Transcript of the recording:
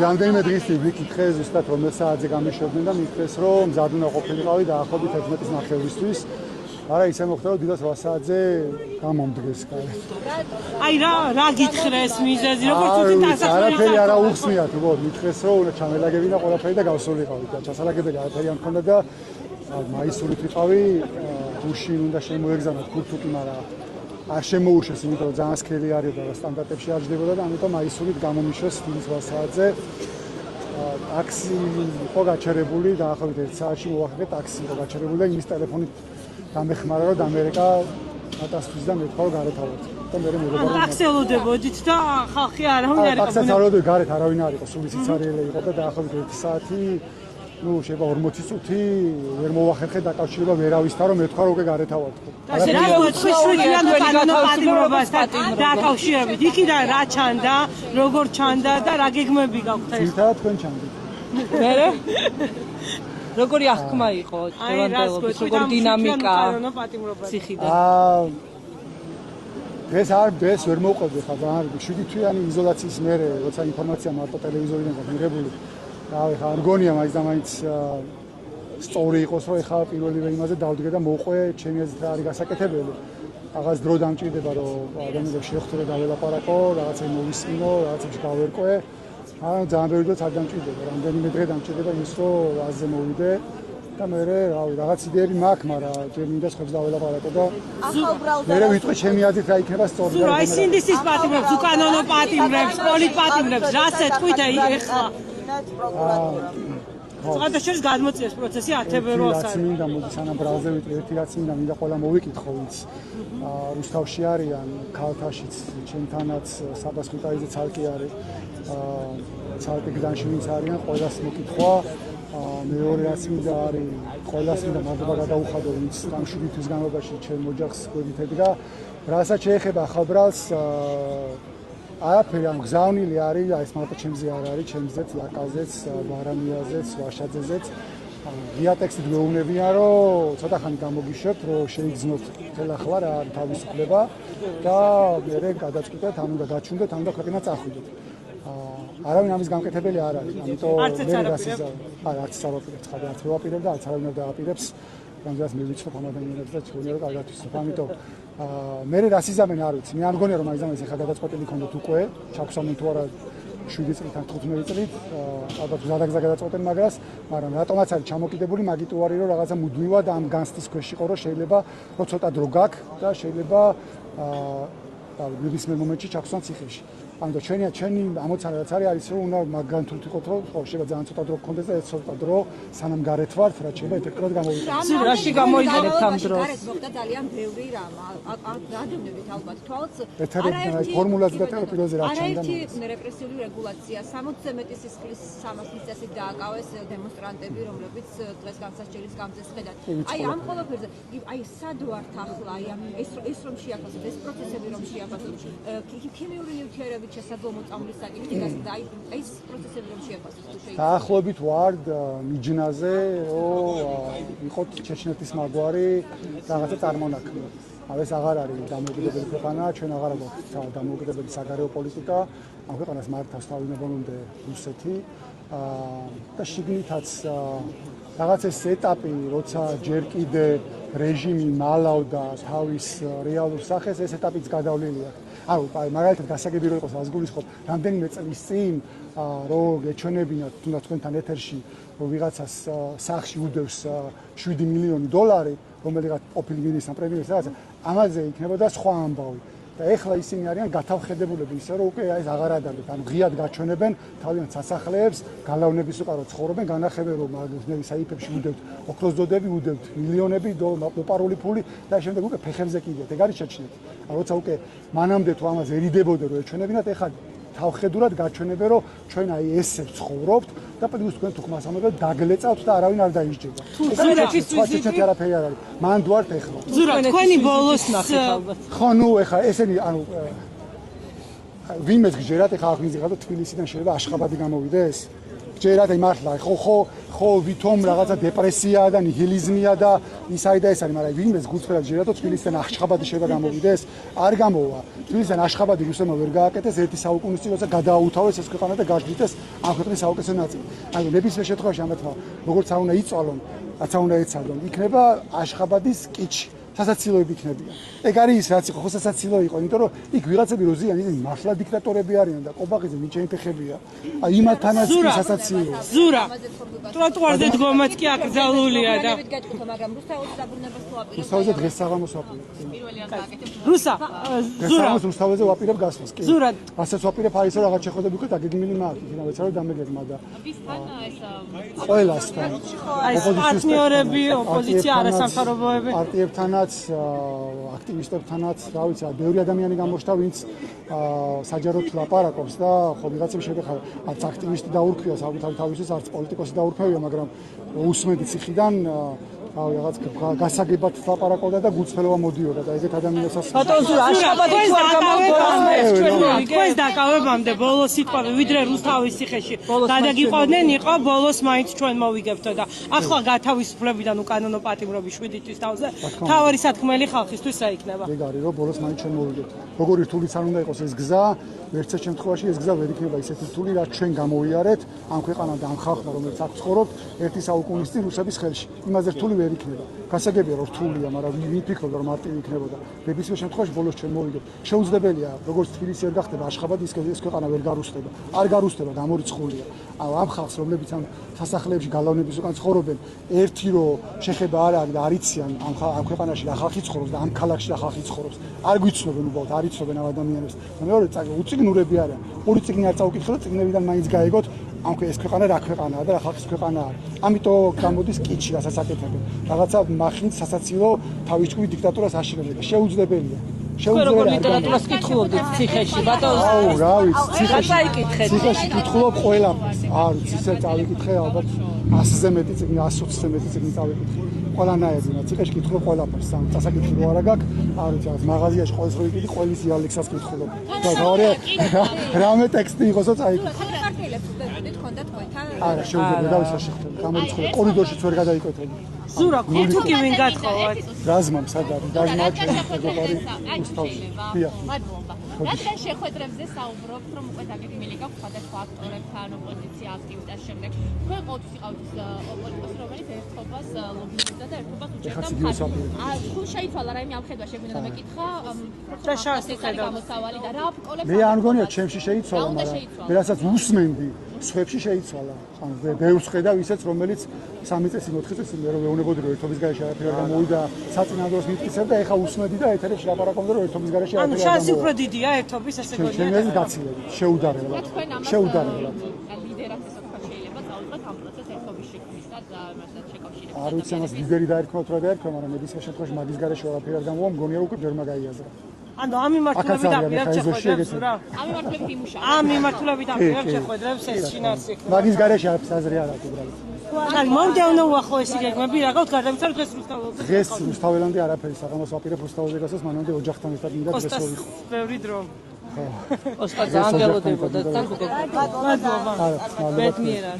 რამდენიმე დღის ვიკითხე ზუსტად რომელ საათზე გამიშობდნენ და მითხრეს რომ მზად უნდა ყოფილიყავი დაახლოებით 11:30-ისთვის. არა ისე მოხდა რომ დიდას 8 საათზე გამომდგეს კარგად. აი რა გითხრეს მიზეზი როგორც თვითონ დასახელება. არაფერი არა უხსნიათ უბრალოდ მითხრეს რომ უნდა ჩამელაგებინა ყველაფერი და გავსულიყავი და ჩასალაგებელი არაფერი არ მქონდა და მაისურით ვიყავი გუშინ უნდა შემოეგზავნათ ქურთუკი მაგრამ არ შემოუშვეს იმიტომ რომ ძალიან სქელი არის და სტანდარტებში არ ჯდებოდა და ამიტომ მაისურით გამომიშვეს დილის 8 საათზე ტაქსი იყო გაჩერებული დაახლოებით 1 საათში მოვახერხე ტაქსი იყო გაჩერებული და იმის ტელეფონით დამეხმარა რომ დამერეკა ატასთვის და მეთქვა რომ გარეთ ავარ და მე მეგობარი ტაქსი ელოდებოდით და ხალხი არავინ არ იყო ტაქსი ელოდებოდი გარეთ არავინ არ იყო სული სიცარიელე იყო და დაახლოებით 1 საათი შეიძლება 40 წუთი ვერ მოვახერხე დაკავშირება ვერავისთან რომ მეთქვა რომ უკვე გარეთ ავარ და შეგვიძლია განმარტებასთან დაკავშირებით იქიდან რა ჩანდა როგორ ჩანდა და რა გეგმები გაქვთ ეს თვითა თქვენ ჩანდით მერე როგორი აღქმა იყო დღევანდელობის როგორი დინამიკა ციხიდან ეს ვერ მოვყვები ხა ძალიან 7 თვიანი იზოლაციის მერე როცა ინფორმაცია მარტო ტელევიზორიდან გამიღებული და ხა არ გონია მაინც და მაინც სწორი იყოს რომ ეხა პირველივე იმაზე დავდგე და მოყვე ჩემი აზრით რა არის გასაკეთებელი რაღაც დრო დამჭირდება რომ ადამიანებს შევხვდე და დაველაპარაკო რაღაცა მოვისმინო რაღაცებში გავერკვე ან ძალიან ბევრი დრო არ დამჭირდება რამდენიმე დღე დამჭირდება იმის რომ აზზე მოვიდე და მე რაღაც იდეები მაქვს მაგრამ ჯერ მინდა სხვებს დაველაპარაკო და მე ვიტყვი ჩემი აზრით რა იქნება სწორი სულ აი სინდისის პატიმრებს უკანონო პატიმრებს პოლიტპატიმრებს რას ეთქვით ეხლა სხვადასხვა გადმოწიეს პროცესი 10 როას არის. მინდა მოდი სანამ ბრალზე ვიტყვი ერთი რაც მინდა ყველა მოვიკითხო ვინც რუსთავში არიან, ქალთაშიც, ჩემთანაც საბას ხუტაიძე ცალკე არის. ცალკე გდანში ვინც არიან, ყველას მოკითხვა. მეორე რაც მინდა არის, ყველას მინდა მადლობა გადაუხადო ვინც ამ 7 თვის განმავლობაში ჩემ ოჯახს გვერდით ედგა. რასაც შეეხება ახალბრალს არაფერი ამ გზავნილი არის, ეს მარტო ჩემზე არ არის, ჩემზეც, ლაკაზეც, ვარამიაზეც, ვაშაძეზეც. დიატექსტით გვეუბნებიან, რომ ცოტა ხანი გამოგიშვებთ, რომ შეიგრძნოთ მთელ ახლა რა არის თავისუფლება და მე გადაწყვიტეთ, ან უნდა გაჩვენდეთ, ან უნდა ქვეყანა წახვიდეთ. არავინ ამის გამკეთებელი არ არის, ამიტომ მე არც სავაპირებს, ხადა არც ვაპირებ და არც არავინ არ დააპირებს. რამაც მე ვიცნობ ამ ადამიანებს და ჩვენი რა კარგად ვიცნობ. ამიტომ მე რას იზამენ არ ვიცი. მე არ მგონია რომ აიზამენ ეხა გადაწყვეტილი ქონდოთ უკვე, ჩაქვსამენ თუ არა 7 წლით ან 15 წლით, ალბათ ზადაგზა გადაწყვეტენ მაგრას, მაგრამ რატომაც არის ჩამოკიდებული მაგით უარი რომ რაღაცა მუდმივად ამ განსტის ქვეშ იყო რომ შეიძლება რომ ცოტა დრო გაქვს და შეიძლება ნებისმიერ მომენტში ჩაქვსან ციხეში. ამიტომ ჩვენი ამოცანა რაც არის რომ უნდა მაგან თვით იყოთ რომ ხო შეიძლება ძალიან ცოტა დრო გქონდეს და ეს ცოტა დრო სანამ გარეთ ვართ რაც შეიძლება ეფექტურად გამოვიყენოთ. რაში გამოიყენებთ ამ დროს? გარეთ მოხდა ძალიან ბევრი რამ. გადავნებით ალბათ თვალს. არაერთი ფორმულაზე და ტელეპილოზე რა ჩანდა. არაერთი რეპრესიული რეგულაცია 60-ზე მეტი სისხლის სამართლის წესით დააკავეს დემონსტრანტები, რომლებიც დღეს განსასჯელის გამზეს ხედავთ. აი ამ ყველაფერზე აი სად ვართ ახლა? აი ეს რომ შეაფასოთ, ეს პროცესები რომ შეაფასოთ, ქიმიური ნივთიერების შესაძლო მოწამვლის საკითხიდან და აი ეს პროცესები რომ შეაფასოთ თუ შეიძლება. დაახლოებით ვარ მიჯნაზე, რომ იყოთ ჩეჩნეთის მაგვარი რაღაცა წარმონაქმნი. ეს აღარ არის დამოუკიდებელი ქვეყანა, ჩვენ აღარ გვაქვს დამოუკიდებელი საგარეო პოლიტიკა. ამ ქვეყანას მართავს თავისუფლებამდე რუსეთი და შიგნითაც რაღაც ეს ეტაპი, როცა ჯერ კიდე რეჟიმი მალავდა თავის რეალურ სახეს, ეს ეტაპიც გადავლილია. ანუ მაგალითად გასაგები რო იყოს ას გულისხმობ, რამდენიმე წლის წინ რომ გეჩვენებინათ თუნდაც თქვენთან ეთერში, რომ ვიღაცას სახლში უდევს 7 მილიონი დოლარი, რომელიღაც ყოფილი მინისტრთან პრემიერს რაღაცა, ამაზე იქნებოდა სხვა ამბავი. და ეხლა ისინი არიან გათავხედებულები ისე რომ უკვე ეს აღარ ადარდეთ, ანუ ღიად გაჩვენებენ თავიანთ სასახლეებს, გალავნების უყარო ცხოვრობენ, განახებენ რომ მაგნევი საიფებში უდევთ, ოქროს ძოდები უდევთ, მილიონები მოპარული ფული და შემდეგ უკვე ფეხებზე კიდეთ. ეგ არის ჩეჩნეთი. როცა უკვე მანამდე თუ ამაზე ერიდებოდნენ რომ ეჩვენებინათ, ეხლა თავხედურად გაჩვენებენ რომ ჩვენ აი ესე ცხოვრობთ და პლუს თქვენ თუ ხმას ამბობთ დაგლეწავთ და არავინ არ დაიჯდება. ზურეთის ვიზიტი არაფერი არ არის. მან ვართ ეხლა. ზურა თქვენი ბოლოს ნახეთ ალბათ. ხო, ნუ ეხლა ესენი ანუ ვინმეს გჯერათ ეხლა აღიზღადოთ თბილისიდან შეიძლება აშხაბადი გამოვიდეს? ჯერად აი მართლა ხო ვითომ რაღაცა დეპრესიაა და ნიჰილიზმია და ისაი და ეს არის, მაგრამ ვინმეს გულწრფელად ჯერადო თბილისიდან ახშხაბადი შეიძლება გამოვიდეს, არ გამოვა. თბილისიდან ახშხაბადი რუსებმა ვერ გააკეთეს ერთი საუკუნის წინ, როცა გადააუთავეს ეს ქვეყანა და გაჟდიტეს ამ ქვეყნის საუკეთესო ნაწილი. ანუ ნებისმიერ შემთხვევაში ამათმა როგორც არ უნდა იწვალონ, რაც არ უნდა ეცადონ, იქნება ახშხაბადის კიჩი. სასაცილოები იქნებიან. ეგ არის ის რაც იყო, ხო სასაცილო იყო, იმიტომ რომ იქ ვიღაცები როზიანი ისინი მართლა დიქტატორები არიან და ყობაყიძე მიჩენფეხებია. აი იმათანაც კი სასაცილო. ზურა. ტროტუარზე დგომაც კი აკრძალულია და მაგრამ რუსთაველს დაბრუნებას თუ აპირებ. რუსთაველზე დღეს საღამოს ვაპირებ. პირველად გააკეთებ. რუსა. ზურა. რუსთაველზე ვაპირებ გასვლას, კი. ზურა. ასეც ვაპირებ აი ისე რაღაც შეხვედრები ვქეთ, აგეგმილი მაქვს, იქნება ეცარო დამეგებმა და ვისთან ეს ყველასთან. აი პარტნიორები, ოპოზიცია, არასამთავრობოები. პარტიებთანაც აქტივისტებთანაც, რა ვიცი, ბევრი ადამიანი გამოჩნდა, ვინც საჯაროდ ლაპარაკობს და ხო ვიღაცები შეგეხარა, არც აქტივისტი დაურქვია საკუთარი თავისთვის, არც პოლიტიკოსი დაურქვია, მაგრამ უსმენდი ციხიდან რაღაც გასაგებად ლაპარაკობდა და გულწრფელობა მოდიოდა და ეგეთ ადამიანებსაც ბატონ ზურა, ახშაბადი თუ არ გამოვიდა, თქვენს დაკავებამდე ბოლოს სიტყვები ვიდრე რუსთავის ციხეში გადაგიყვნენ იყო, ბოლოს მაინც ჩვენ მოვიგებთო და ახლა გათავისუფლებიდან უკანონო პატიმრობის 7 თვის თავზე თავარი სათქმელი ხალხისთვის რა იქნება? ეგ არის, რომ ბოლოს მაინც ჩვენ მოვიგებთ. როგორი რთულიც არ უნდა იყოს ეს გზა, ერთსა შემთხვევაში ეს გზა ვერ იქნება ისეთი რთული, რაც ჩვენ გამოიარეთ ამ ქვეყანამ და ამ ხალხმა, რომელიც აქ ცხოვრობთ, ერთი საუკუნის წინ რუსების ხელში. იმაზე რთული ვერ იქნება. გასაგებია რომ რთულია, მაგრამ ვინ ფიქრობდა რომ მარტივი იქნებოდა. ნებისმიერ შემთხვევაში ბოლოს ჩვენ მოვიგებთ. შეუძლებელია, როგორც თბილისი არ გახდება ახშხაბადი, ის ქვეყანა ვერ გარუსტება. არ გარუსტება, გამორიცხულია. ამ ხალხს, რომლებიც ამ სასახლეებში გალავნების უკან ცხოვრობენ, ერთი რომ შეხება არ არის და არ იციან ამ ქვეყანაში რა ხალხი ცხოვრობს და ამ ქალაქში რა ხალხი ცხოვრობს. არ გვიცნობენ უბრალოდ, არ იცნობენ ამ ადამიანებს. და მეორე უციგნურები არიან. ორი წიგნი არ წაუკითხოთ, წიგნებიდან მაინც გაეგოთ ამ ეს ქვეყანა რა ქვეყანაა და რა ხალხის ქვეყანაა. ამიტომ გამოდის კიჩი, რასაც აკეთებენ. რაღაცა მახინც სასაცილო თავისუფლი დიქტატურას აშენებენ. შეუძლებელია. როგორ ლიტერატურას კითხულობდით ციხეში, ბატონ? აუ, რა ვიცი, ციხეში. წაიკითხეთ. ციხეში კითხულობ ყველაფერს. არ ვიცი, ისე წავიკითხე ალბათ 100-ზე მეტი წიგნი, 120-ზე მეტი წიგნი წავიკითხე. ყველანაირად, ციხეში კითხულობ ყველაფერს. სამ წასაკითხი რო არა გაქვს, არ ვიცი, რაღაც მაღაზიაში ყოველს რო ვიყიდი, ყოველის იალექსას კითხულობ. და მეორე რამე ტექსტი იყოსო წაიკითხე. ქართველებს უძებდით ხონდათ მოითან. არა, შეუძლია დავისა შეხტები. გამორიცხული ყორიდორშიც ვერ გადაიკვეთები. ზურა, თუ კი ვინ გათხოვათ? რაზმამ სად არის? რაზმა ჩემს მეგობარი უსტავს. დიახ. მადლობა. რადგან შეხვედრებზე საუბრობთ, რომ უკვე დაგეგმილი გაქვთ სხვადასხვა აქტორებთან, ოპოზიცია აქტივისტებს შემდეგ. თქვენ ყოველთვის იყავთ პოლიტიკოსი, რომელიც ერთობას ლობიობდა და ერთობას უჭერდა მხარს. თუ შეიცვალა რაიმე ამ ხედვა შეგვიძლია მეკითხა, პროფესიონალური გამოსავალი და რა აპკოლებს. მე არ მგონია ჩემში შეიცვალა, მაგრამ რასაც უსმენდი, სხვებში შეიცვალა. ანუ ბევრს ხედავ ისეც, რომელიც 3 წელი 4 წელი მე რომ ვეუბნებოდი რომ ერთობის გარეშე არაფერი არ გამოვიდა, საწინააღმდეგოს მიტკიცებ და ეხა უსმენდი და ეთერებში ლაპარაკობდი რომ ერთობის გარეშე არაფერი არ გამოვიდა. ანუ შანსი უფრო დიდია ერთობის ესე გონია. ჩემს გაცილებით, შეუდარებლად. შეუდარებლად. ლიდერად ესე თქვა შეიძლება წავიღოთ ამ პროცესს ერთობის შექმნისა და მასთან შეკავშირებით. არ ვიცი ამას ლიდერი დაერქვა თუ რა დაერქვა, მაგრამ ნებისმიერ შემთხვევაში მაგის გარეშე არაფერი არ გამოვა, მგონია უკვე ჯერმა გაიაზრა. ანუ ამ მიმართულებით აპირებთ შეხვედრებს რა? ამ მიმართულებით იმუშავებთ. ამ მიმართულებით აპირებთ შეხვედრებს ეს შინაარსი. მაგის გარეშე არაფერს აზრი არ აქვს უბრალოდ. ან მომდევნო უახლოესი გეგმები რა გაქვთ გარდამიცვალ დღეს რუსთაველზე? დღეს რუსთაველამდე არაფერი საღამოს ვაპირებ რუსთაველზე გასვლას, მანამდე ოჯახთან ერთად მინდა დღეს კოსტას ვიყო. ბევრი დრო. ოსტა ძალიან გელოდებოდა, ძალიან გულობ. მადლობა. არა, ბედნიერად.